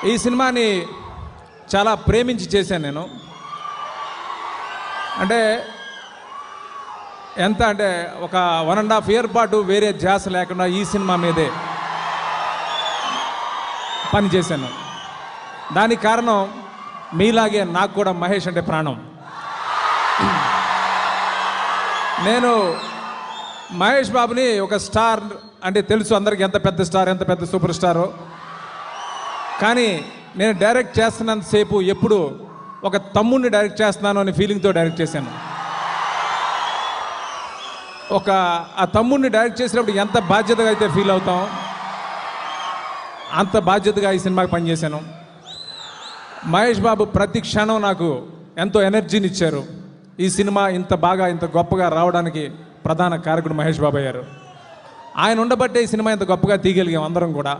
ఈ సినిమాని చాలా ప్రేమించి చేశాను నేను. అంటే ఎంత అంటే ఒక 1.5 year పాటు వేరే ధ్యాస లేకుండా ఈ సినిమా మీదే పని చేశాను. దానికి కారణం మీలాగే నాకు కూడా మహేష్ అంటే ప్రాణం. నేను మహేష్ బాబుని ఒక స్టార్ అంటే తెలుసు అందరికీ, ఎంత పెద్ద స్టార్, ఎంత పెద్ద సూపర్ స్టారో. కానీ నేను డైరెక్ట్ చేస్తున్నంతసేపు ఎప్పుడు ఒక తమ్ముడిని డైరెక్ట్ చేస్తున్నాను అనే ఫీలింగ్తో డైరెక్ట్ చేశాను. ఆ తమ్ముడిని డైరెక్ట్ చేసినప్పుడు ఎంత బాధ్యతగా అయితే ఫీల్ అవుతాం, అంత బాధ్యతగా ఈ సినిమాకి పనిచేశాను. మహేష్ బాబు ప్రతి క్షణం నాకు ఎంతో ఎనర్జీని ఇచ్చారు. ఈ సినిమా ఇంత బాగా ఇంత గొప్పగా రావడానికి ప్రధాన కారకుడు మహేష్ బాబు అయ్యారు. ఆయన ఉండబట్టే ఈ సినిమా ఇంత గొప్పగా తీయగలిగాం అందరం కూడా.